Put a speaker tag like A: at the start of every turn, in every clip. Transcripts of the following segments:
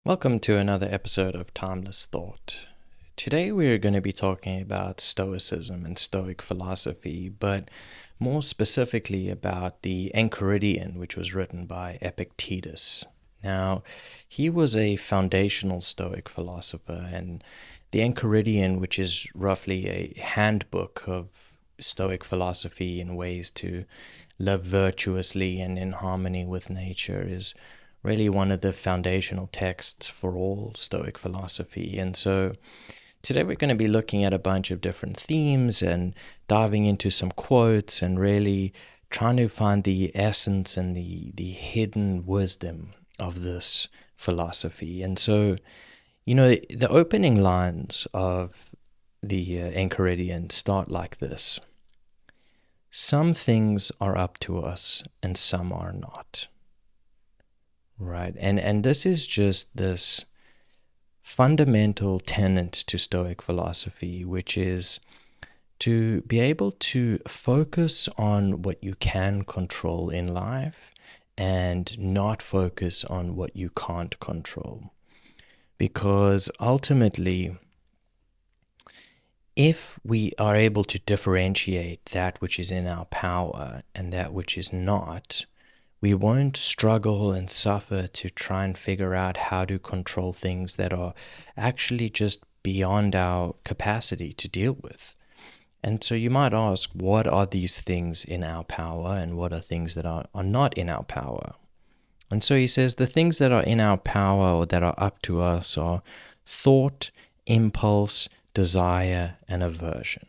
A: Welcome to another episode of Timeless Thought. Today we are going to be talking about Stoicism and Stoic philosophy, but more specifically about the Enchiridion, which was written by Epictetus. Now, he was a foundational Stoic philosopher, and the Enchiridion, which is roughly a handbook of Stoic philosophy and ways to live virtuously and in harmony with nature, is really one of the foundational texts for all Stoic philosophy. And so today we're going to be looking at a bunch of different themes and diving into some quotes and really trying to find the essence and the hidden wisdom of this philosophy. And so, the opening lines of the Enchiridion start like this: some things are up to us and some are not. Right. And this is just this fundamental tenet to Stoic philosophy, which is to be able to focus on what you can control in life and not focus on what you can't control. Because ultimately, if we are able to differentiate that which is in our power and that which is not, we won't struggle and suffer to try and figure out how to control things that are actually just beyond our capacity to deal with. And so you might ask, what are these things in our power and what are things that are not in our power? And so he says the things that are in our power or that are up to us are thought, impulse, desire, and aversion.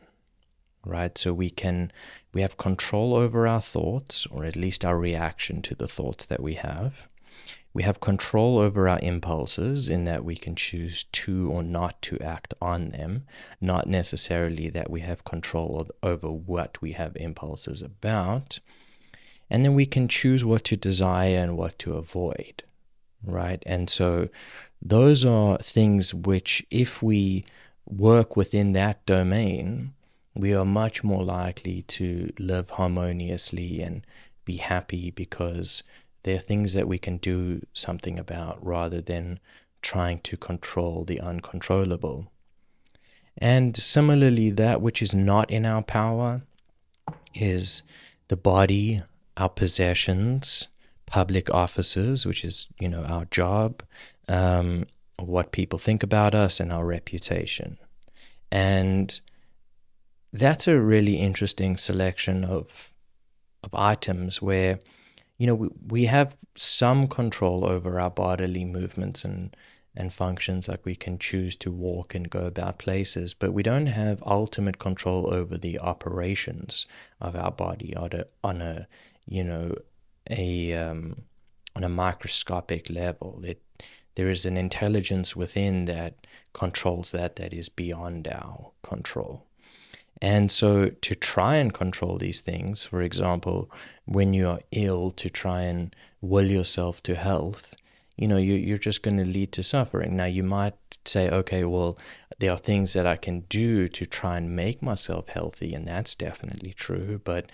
A: Right? So we have control over our thoughts, or at least our reaction to the thoughts that we have. We have control over our impulses in that we can choose to or not to act on them, not necessarily that we have control over what we have impulses about. And then we can choose what to desire and what to avoid, right? And so those are things which, if we work within that domain, we are much more likely to live harmoniously and be happy because they're things that we can do something about rather than trying to control the uncontrollable. And similarly, that which is not in our power is the body, our possessions, public offices, which is, our job, what people think about us, and our reputation. And that's a really interesting selection of items where, we have some control over our bodily movements and functions, like we can choose to walk and go about places, but we don't have ultimate control over the operations of our body on a microscopic level. There is an intelligence within that controls that is beyond our control. And so to try and control these things, for example, when you are ill, to try and will yourself to health, you're just going to lead to suffering. Now, you might say, okay, well, there are things that I can do to try and make myself healthy, and that's definitely true. But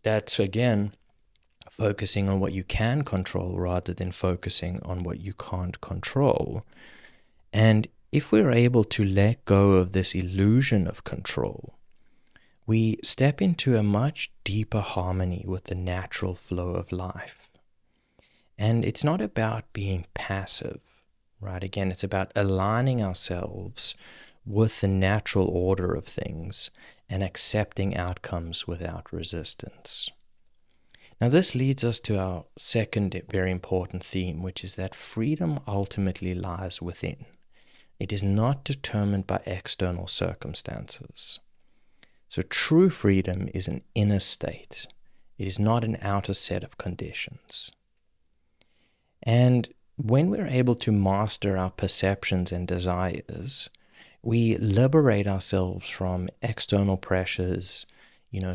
A: that's, again, focusing on what you can control rather than focusing on what you can't control. And if we're able to let go of this illusion of control, we step into a much deeper harmony with the natural flow of life. And it's not about being passive, right? Again, it's about aligning ourselves with the natural order of things and accepting outcomes without resistance. Now, this leads us to our second very important theme, which is that freedom ultimately lies within. It is not determined by external circumstances. So true freedom is an inner state. It is not an outer set of conditions. And when we're able to master our perceptions and desires, we liberate ourselves from external pressures,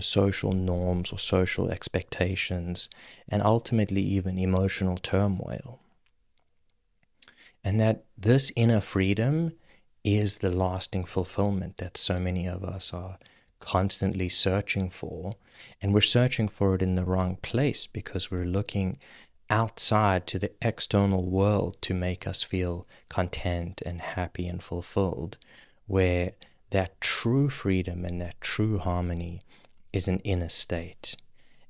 A: social norms or social expectations, and ultimately even emotional turmoil. And that this inner freedom is the lasting fulfillment that so many of us are constantly searching for. And we're searching for it in the wrong place because we're looking outside to the external world to make us feel content and happy and fulfilled, where that true freedom and that true harmony is an inner state.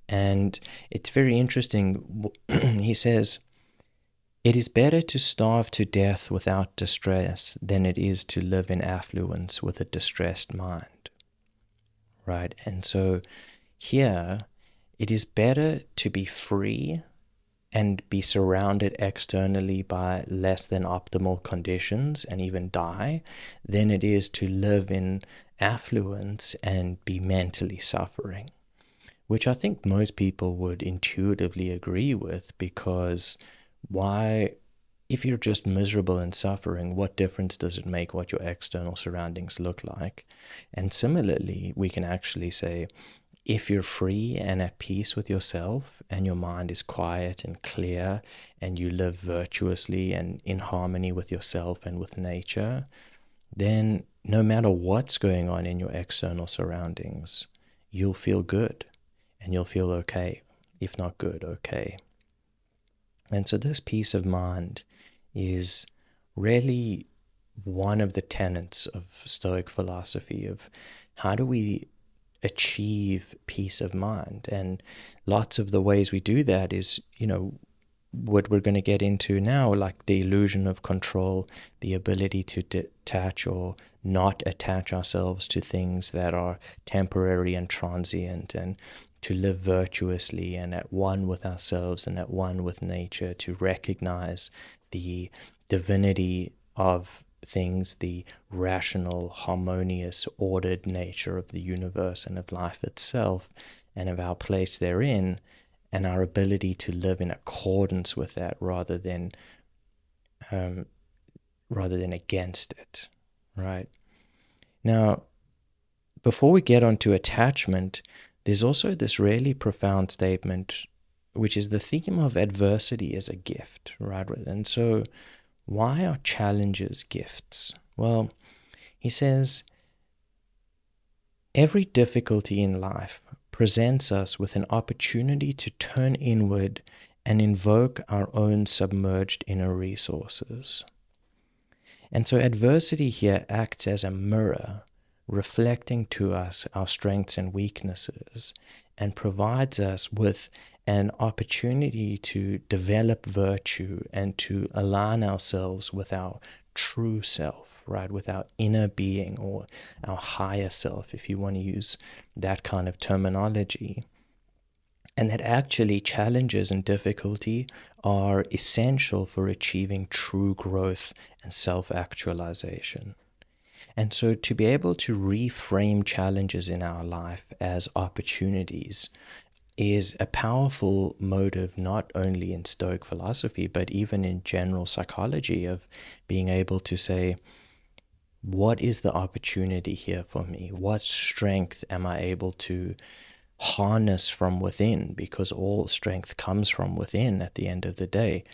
A: And it's very interesting. He says, "It is better to starve to death without distress than it is to live in affluence with a distressed mind." Right? And so here, it is better to be free and be surrounded externally by less than optimal conditions and even die than it is to live in affluence and be mentally suffering, which I think most people would intuitively agree with, because why, if you're just miserable and suffering, what difference does it make what your external surroundings look like? And similarly, we can actually say, if you're free and at peace with yourself and your mind is quiet and clear and you live virtuously and in harmony with yourself and with nature, then no matter what's going on in your external surroundings, you'll feel good and you'll feel okay, if not good, okay. And so this peace of mind is really one of the tenets of Stoic philosophy of how do we achieve peace of mind. And lots of the ways we do that is, what we're going to get into now, like the illusion of control, the ability to detach or not attach ourselves to things that are temporary and transient, and to live virtuously and at one with ourselves and at one with nature, to recognize the divinity of things, the rational, harmonious, ordered nature of the universe and of life itself, and of our place therein, and our ability to live in accordance with that rather than against it, right? Now, before we get onto attachment, there's also this really profound statement, which is the theme of adversity as a gift, right? And so, why are challenges gifts? Well, he says, every difficulty in life presents us with an opportunity to turn inward and invoke our own submerged inner resources. And so adversity here acts as a mirror, reflecting to us our strengths and weaknesses, and provides us with an opportunity to develop virtue and to align ourselves with our true self, right? With our inner being, or our higher self, if you want to use that kind of terminology. And that actually challenges and difficulty are essential for achieving true growth and self-actualization. And so to be able to reframe challenges in our life as opportunities is a powerful motive, not only in Stoic philosophy, but even in general psychology, of being able to say, what is the opportunity here for me? What strength am I able to harness from within? Because all strength comes from within at the end of the day,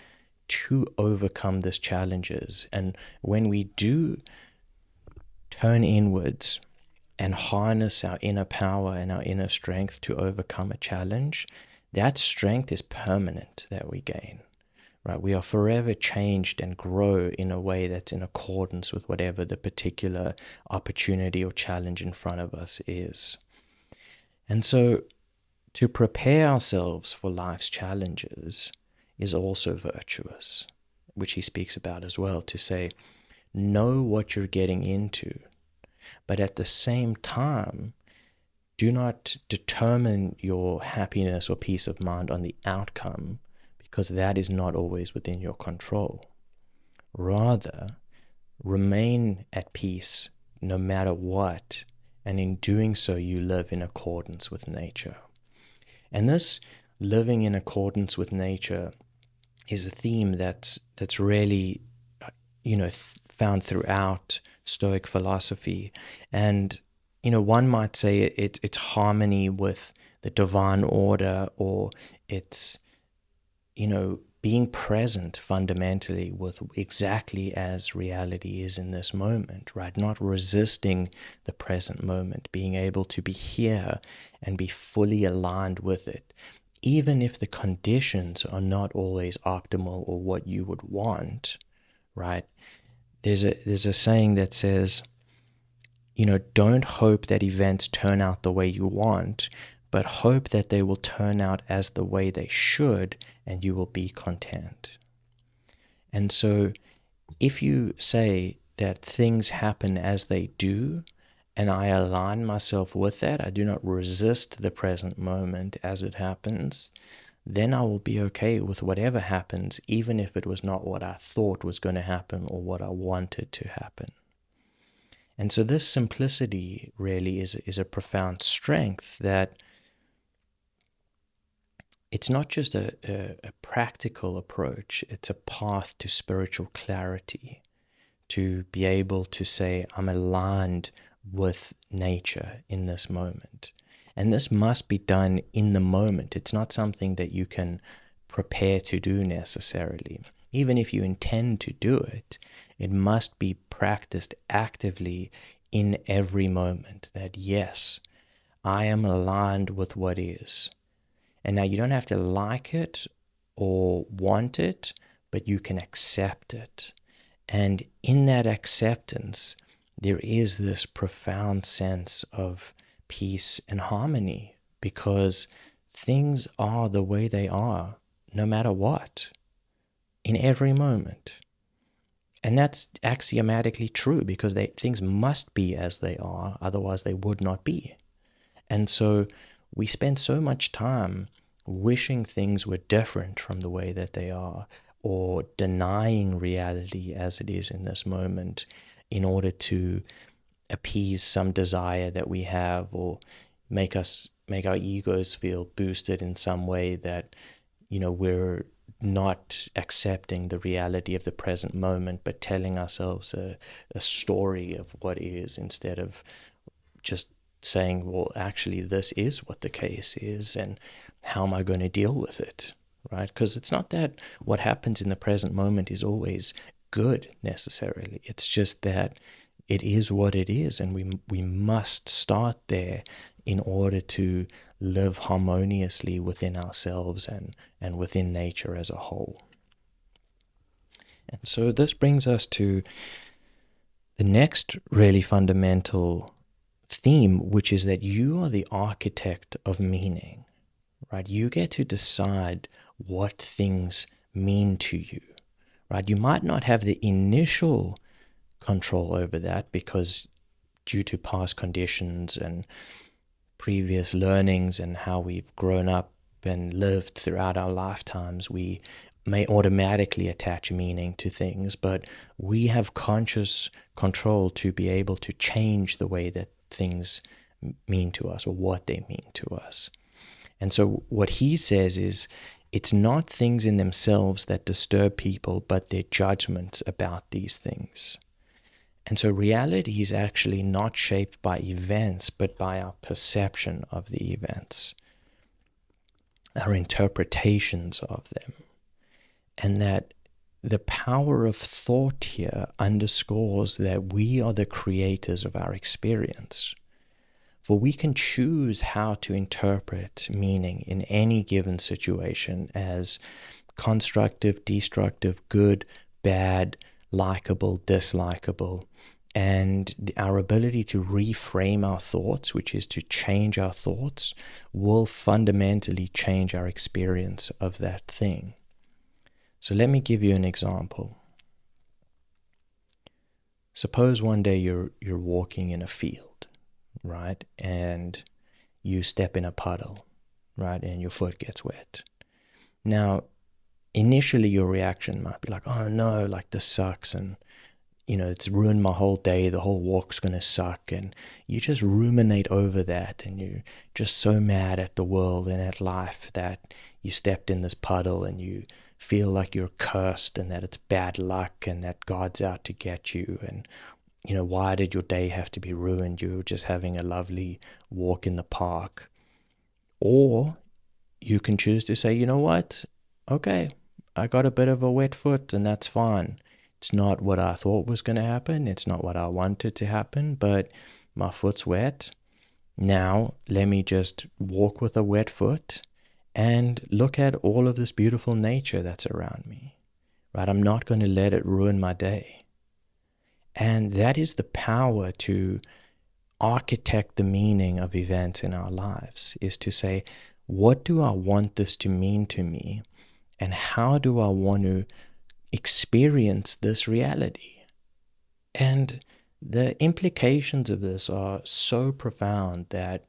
A: to overcome these challenges. And when we do turn inwards and harness our inner power and our inner strength to overcome a challenge, that strength is permanent that we gain, right? We are forever changed and grow in a way that's in accordance with whatever the particular opportunity or challenge in front of us is. And so to prepare ourselves for life's challenges is also virtuous, which he speaks about as well, to say, know what you're getting into, but at the same time, do not determine your happiness or peace of mind on the outcome, because that is not always within your control. Rather, remain at peace no matter what, and in doing so, you live in accordance with nature. And this living in accordance with nature is a theme that's really, found throughout Stoic philosophy. And, one might say it's harmony with the divine order, or it's, being present fundamentally with exactly as reality is in this moment, right? Not resisting the present moment, being able to be here and be fully aligned with it, even if the conditions are not always optimal or what you would want, right? There's a saying that says, don't hope that events turn out the way you want, but hope that they will turn out as the way they should, and you will be content. And so if you say that things happen as they do, and I align myself with that, I do not resist the present moment as it happens, then I will be okay with whatever happens, even if it was not what I thought was going to happen or what I wanted to happen. And so this simplicity really is a profound strength, that it's not just a practical approach, it's a path to spiritual clarity, to be able to say, I'm aligned with nature in this moment. And this must be done in the moment. It's not something that you can prepare to do necessarily. Even if you intend to do it, it must be practiced actively in every moment, that yes, I am aligned with what is. And now you don't have to like it or want it, but you can accept it. And in that acceptance, there is this profound sense of peace and harmony, because things are the way they are, no matter what, in every moment. And that's axiomatically true, because things must be as they are, otherwise they would not be. And so we spend so much time wishing things were different from the way that they are, or denying reality as it is in this moment in order to appease some desire that we have, or make our egos feel boosted in some way, that we're not accepting the reality of the present moment, but telling ourselves a story of what is, instead of just saying, well, actually, this is what the case is, and how am I going to deal with it, right? Because it's not that what happens in the present moment is always good necessarily. It's just that it is what it is, and we must start there in order to live harmoniously within ourselves and within nature as a whole. And so this brings us to the next really fundamental theme, which is that you are the architect of meaning, right? You get to decide what things mean to you, right? You might not have the initial control over that, because due to past conditions and previous learnings and how we've grown up and lived throughout our lifetimes, we may automatically attach meaning to things, but we have conscious control to be able to change the way that things mean to us, or what they mean to us. And so what he says is, it's not things in themselves that disturb people, but their judgments about these things. And so reality is actually not shaped by events, but by our perception of the events, our interpretations of them. And that the power of thought here underscores that we are the creators of our experience. For we can choose how to interpret meaning in any given situation as constructive, destructive, good, bad, likable, dislikable. And our ability to reframe our thoughts, which is to change our thoughts, will fundamentally change our experience of that thing. So let me give you an example. Suppose one day you're walking in a field, right? And you step in a puddle, right? And your foot gets wet. Now, initially your reaction might be like, oh no, like this sucks, and it's ruined my whole day, the whole walk's going to suck. And you just ruminate over that, and you're just so mad at the world and at life that you stepped in this puddle, and you feel like you're cursed and that it's bad luck and that God's out to get you. And, why did your day have to be ruined? You were just having a lovely walk in the park. Or you can choose to say, you know what? Okay, I got a bit of a wet foot, and that's fine. It's not what I thought was going to happen. It's not what I wanted to happen, but my foot's wet. Now, let me just walk with a wet foot and look at all of this beautiful nature that's around me, right? I'm not going to let it ruin my day. And that is the power to architect the meaning of events in our lives, is to say, what do I want this to mean to me? And how do I want to experience this reality? And the implications of this are so profound that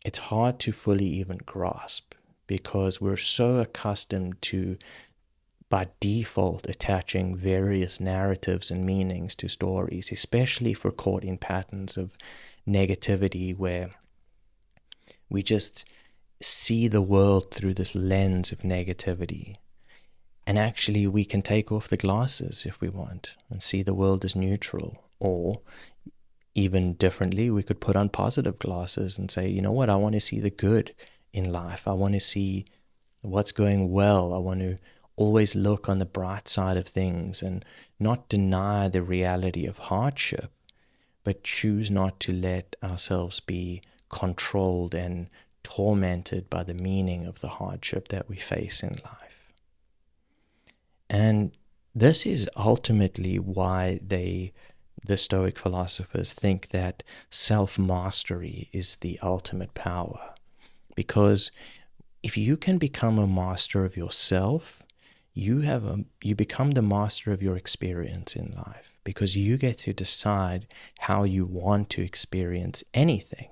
A: it's hard to fully even grasp, because we're so accustomed to, by default, attaching various narratives and meanings to stories, especially if we're caught in patterns of negativity where we just see the world through this lens of negativity. And actually, we can take off the glasses if we want and see the world as neutral. Or even differently, we could put on positive glasses and say, you know what, I want to see the good in life. I want to see what's going well. I want to always look on the bright side of things and not deny the reality of hardship, but choose not to let ourselves be controlled and tormented by the meaning of the hardship that we face in life. And this is ultimately why the Stoic philosophers think that self-mastery is the ultimate power. Because if you can become a master of yourself, you become the master of your experience in life, because you get to decide how you want to experience anything.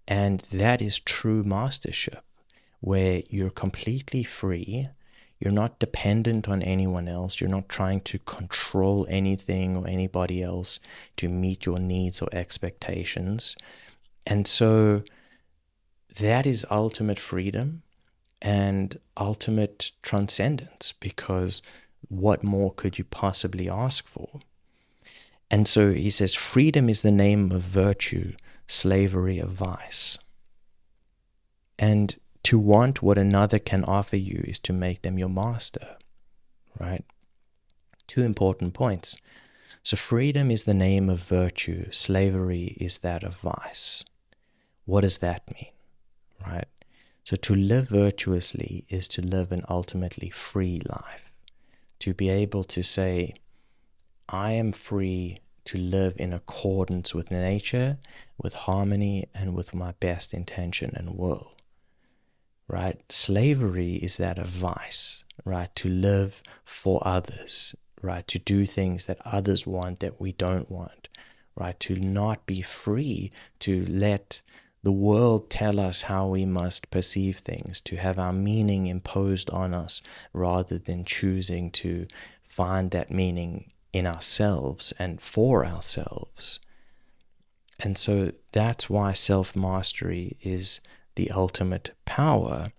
A: And that is true mastership, where you're completely free. You're not dependent on anyone else. You're not trying to control anything or anybody else to meet your needs or expectations. And so that is ultimate freedom and ultimate transcendence, because what more could you possibly ask for? And so he says, freedom is the name of virtue, slavery of vice. And to want what another can offer you is to make them your master, right? Two important points. So freedom is the name of virtue, slavery is that of vice. What does that mean, right? So to live virtuously is to live an ultimately free life, to be able to say, I am free to live in accordance with nature, with harmony, and with my best intention and will, right? Slavery is that of vice, right? To live for others, right? To do things that others want that we don't want, right? To not be free, to let the world tell us how we must perceive things, to have our meaning imposed on us rather than choosing to find that meaning in ourselves and for ourselves. And so that's why self-mastery is the ultimate power.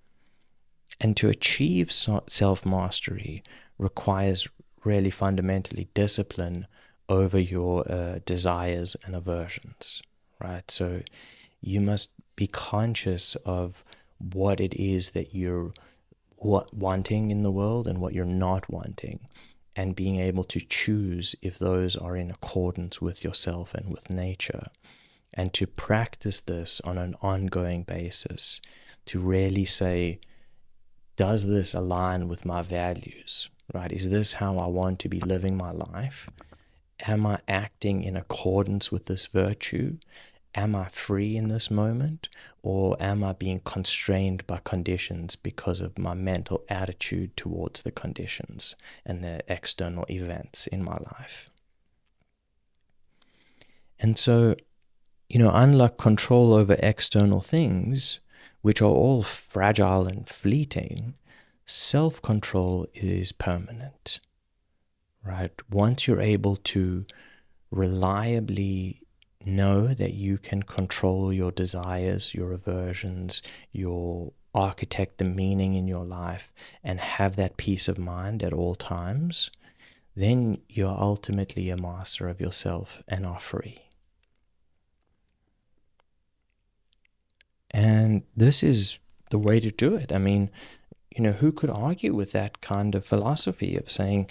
A: And to achieve self-mastery requires really fundamentally discipline over your desires and aversions, right? So you must be conscious of what it is that you're wanting in the world and what you're not wanting, and being able to choose if those are in accordance with yourself and with nature, and to practice this on an ongoing basis, to really say, does this align with my values, right? Is this how I want to be living my life? Am I acting in accordance with this virtue? Am I free in this moment, or am I being constrained by conditions because of my mental attitude towards the conditions and the external events in my life? And so, unlike control over external things, which are all fragile and fleeting, self-control is permanent, right? Once you're able to reliably know that you can control your desires, your aversions, your architect the meaning in your life, and have that peace of mind at all times, then you're ultimately a master of yourself and are free. And this is the way to do it. I mean, who could argue with that kind of philosophy of saying,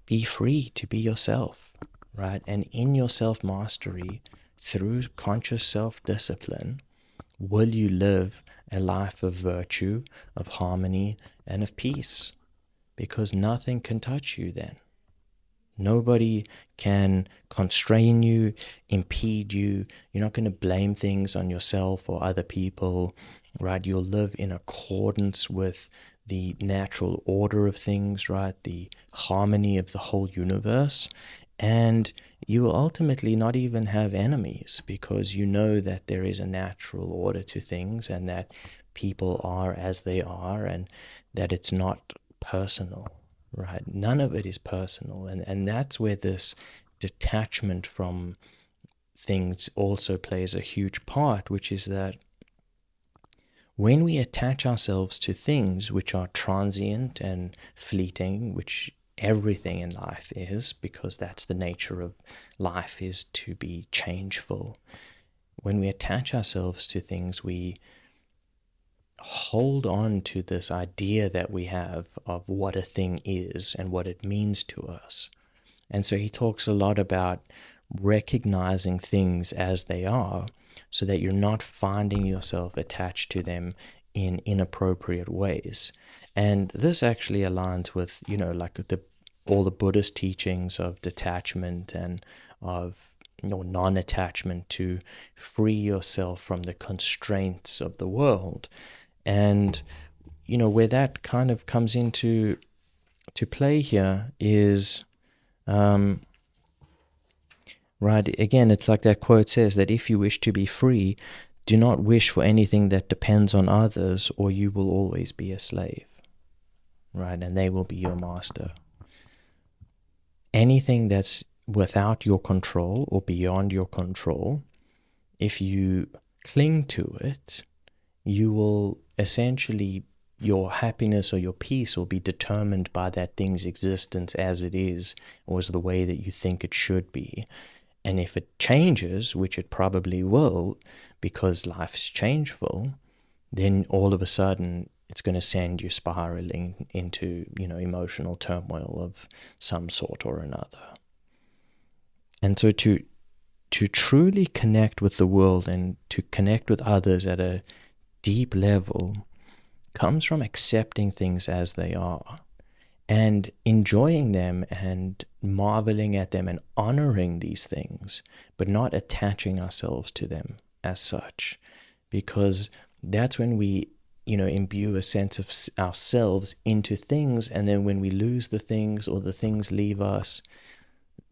A: be free to be yourself, right? And in your self-mastery, through conscious self-discipline, will you live a life of virtue, of harmony, and of peace? Because nothing can touch you then. Nobody can constrain you, impede you. You're not going to blame things on yourself or other people, right? You'll live in accordance with the natural order of things, right? The harmony of the whole universe. And you will ultimately not even have enemies, because you know that there is a natural order to things, and that people are as they are, and that it's not personal. Right? None of it is personal. And that's where this detachment from things also plays a huge part, which is that when we attach ourselves to things which are transient and fleeting, which everything in life is, because that's the nature of life, is to be changeful. When we attach ourselves to things, we hold on to this idea that we have of what a thing is and what it means to us. And so he talks a lot about recognizing things as they are, so that you're not finding yourself attached to them in inappropriate ways. And this actually aligns with, like all the Buddhist teachings of detachment and of non-attachment, to free yourself from the constraints of the world. And where that kind of comes into play here is, right, again, it's like that quote says, that if you wish to be free, do not wish for anything that depends on others, or you will always be a slave, right? And they will be your master. Anything that's without your control or beyond your control, if you cling to it, you will essentially, your happiness or your peace will be determined by that thing's existence as it is, or as the way that you think it should be. And if it changes, which it probably will, because life's changeful, then all of a sudden it's going to send you spiraling into, emotional turmoil of some sort or another. And so to truly connect with the world and to connect with others at a deep level comes from accepting things as they are, and enjoying them and marveling at them and honoring these things, but not attaching ourselves to them as such, because that's when we, imbue a sense of ourselves into things, and then when we lose the things or the things leave us,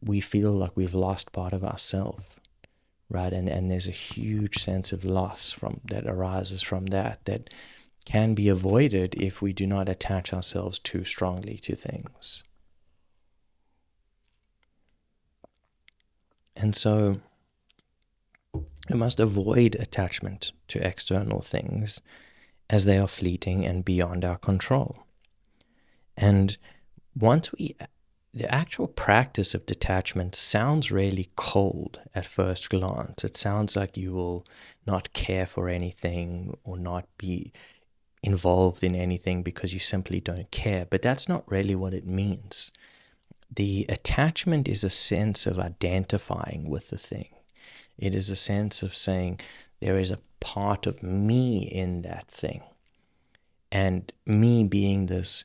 A: we feel like we've lost part of ourselves, right? And there's a huge sense of loss that arises from that can be avoided if we do not attach ourselves too strongly to things. And so we must avoid attachment to external things, as they are fleeting and beyond our control. And the actual practice of detachment sounds really cold at first glance. It sounds like you will not care for anything or not be involved in anything because you simply don't care. But that's not really what it means. The attachment is a sense of identifying with the thing. It is a sense of saying, there is a part of me in that thing. And me being this,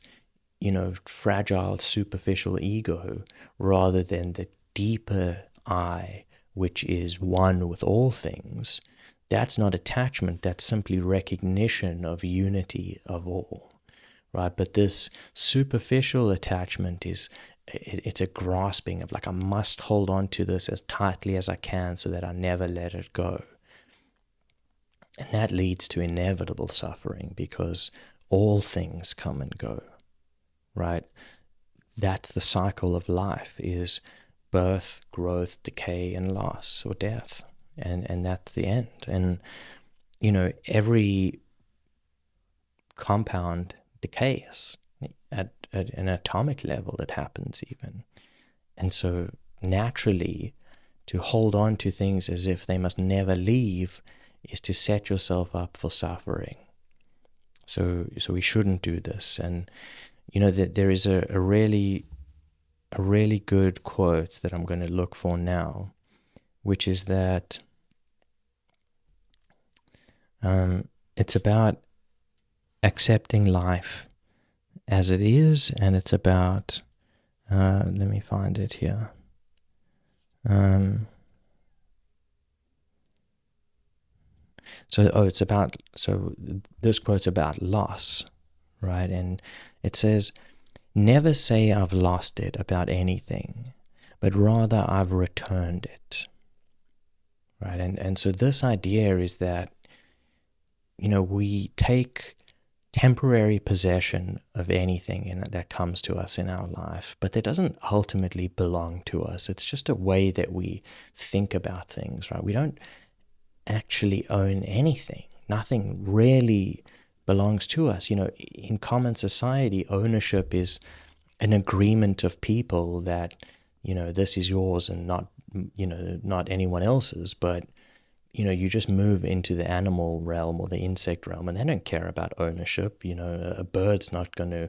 A: fragile, superficial ego, rather than the deeper I, which is one with all things. That's not attachment, that's simply recognition of unity of all, right? But this superficial attachment it's a grasping of, like, I must hold on to this as tightly as I can so that I never let it go. And that leads to inevitable suffering, because all things come and go, right? That's the cycle of life, is birth, growth, decay, and loss, or death. And that's the end. And, every compound decays. At an atomic level, it happens even. And so naturally, to hold on to things as if they must never leave is to set yourself up for suffering. So we shouldn't do this. And, there is a really good quote that I'm going to look for now, which is that, It's about accepting life as it is, and it's about, let me find it here. So this quote's about loss, right? And it says, never say I've lost it about anything, but rather I've returned it, right? And so this idea is that, we take temporary possession of anything that comes to us in our life, but that doesn't ultimately belong to us. It's just a way that we think about things, right? We don't actually own anything. Nothing really belongs to us. In common society, ownership is an agreement of people that, this is yours and not anyone else's, but you just move into the animal realm or the insect realm and they don't care about ownership. A bird's not going to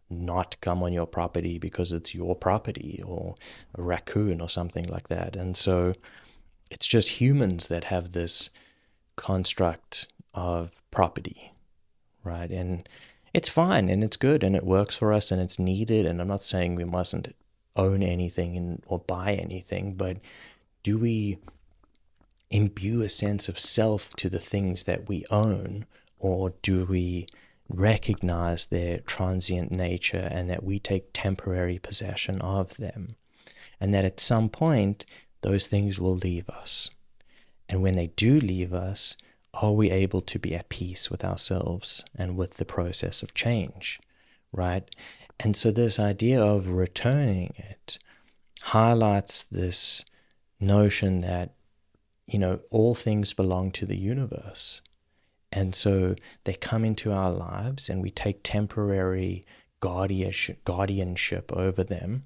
A: not come on your property because it's your property, or a raccoon or something like that. And so it's just humans that have this construct of property, right? And it's fine and it's good and it works for us and it's needed. And I'm not saying we mustn't own anything or buy anything, but do we imbue a sense of self to the things that we own, or do we recognize their transient nature and that we take temporary possession of them, and that at some point those things will leave us? And when they do leave us, are we able to be at peace with ourselves and with the process of change, right? And so this idea of returning it highlights this notion that all things belong to the universe. And so they come into our lives and we take temporary guardianship over them.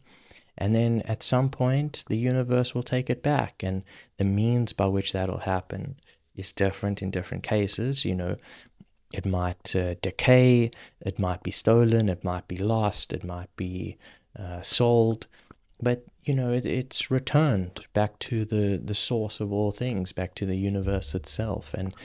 A: And then at some point, the universe will take it back. And the means by which that'll happen is different in different cases. It might decay, it might be stolen, it might be lost, it might be sold. But, it's returned back to the source of all things, back to the universe itself. And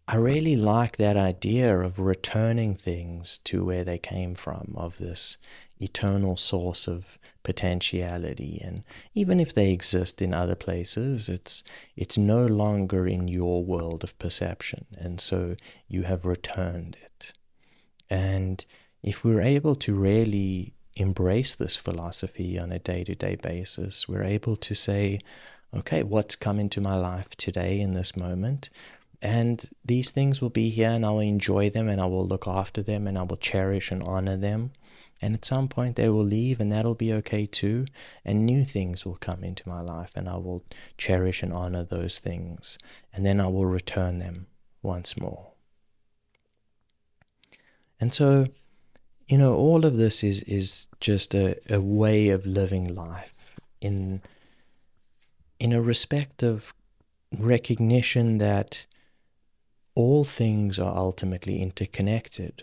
A: I really like that idea of returning things to where they came from, of this eternal source of potentiality. And even if they exist in other places, it's no longer in your world of perception. And so you have returned it. And if we're able to really embrace this philosophy on a day-to-day basis, we're able to say, okay, what's come into my life today in this moment? And these things will be here and I will enjoy them and I will look after them and I will cherish and honor them. And at some point they will leave and that'll be okay too. And new things will come into my life and I will cherish and honor those things. And then I will return them once more. And so, all of this is just a way of living life in a respect of recognition that all things are ultimately interconnected,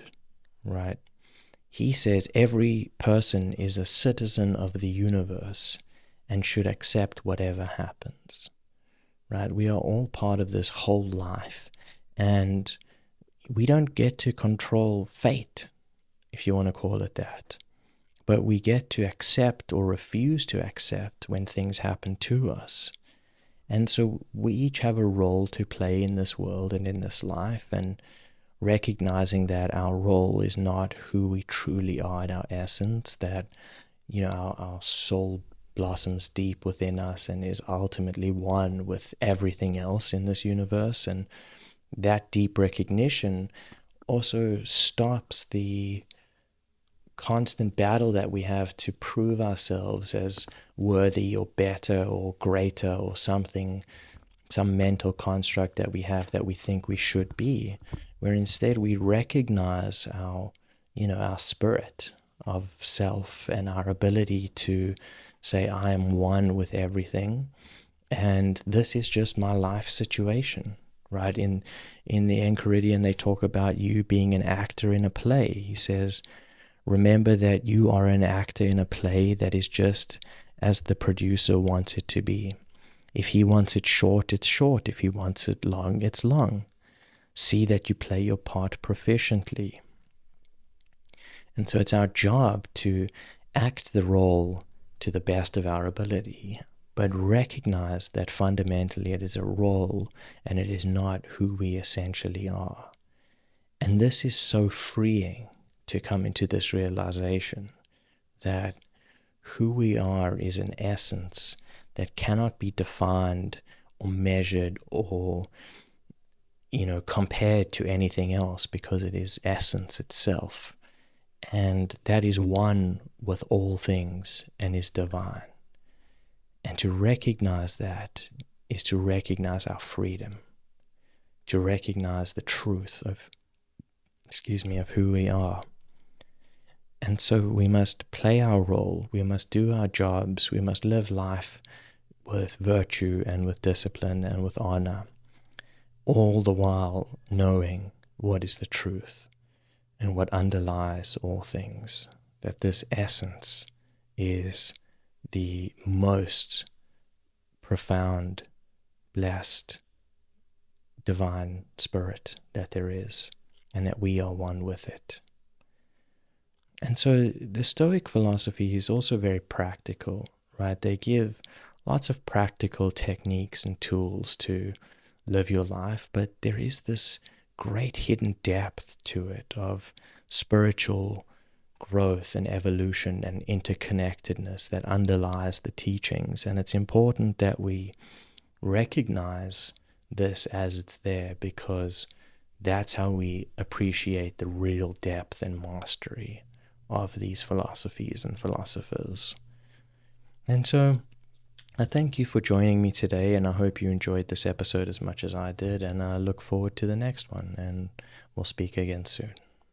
A: right? He says every person is a citizen of the universe and should accept whatever happens, right? We are all part of this whole life, and we don't get to control fate, if you want to call it that. But we get to accept or refuse to accept when things happen to us. And so we each have a role to play in this world and in this life, and recognizing that our role is not who we truly are in our essence, that, our soul blossoms deep within us and is ultimately one with everything else in this universe. And that deep recognition also stops the constant battle that we have to prove ourselves as worthy or better or greater or something, some mental construct that we have that we think we should be, where instead we recognize our spirit of self and our ability to say, I am one with everything, and this is just my life situation. Right? In the Enchiridion, they talk about you being an actor in a play. He says, remember that you are an actor in a play that is just as the producer wants it to be. If he wants it short, it's short. If he wants it long, it's long. See that you play your part proficiently. And so it's our job to act the role to the best of our ability, but recognize that fundamentally it is a role and it is not who we essentially are. And this is so freeing to come into this realization that who we are is an essence that cannot be defined or measured or compared to anything else, because it is essence itself. And that is one with all things and is divine. And to recognize that is to recognize our freedom, to recognize the truth of who we are. And so we must play our role, we must do our jobs, we must live life with virtue and with discipline and with honor, all the while knowing what is the truth and what underlies all things, that this essence is the most profound, blessed, divine spirit that there is, and that we are one with it. And so the Stoic philosophy is also very practical, right? They give lots of practical techniques and tools to live your life, but there is this great hidden depth to it of spiritual growth and evolution and interconnectedness that underlies the teachings. And it's important that we recognize this as it's there, because that's how we appreciate the real depth and mastery of these philosophies and philosophers. And so I thank you for joining me today, and I hope you enjoyed this episode as much as I did, and I look forward to the next one, and we'll speak again soon.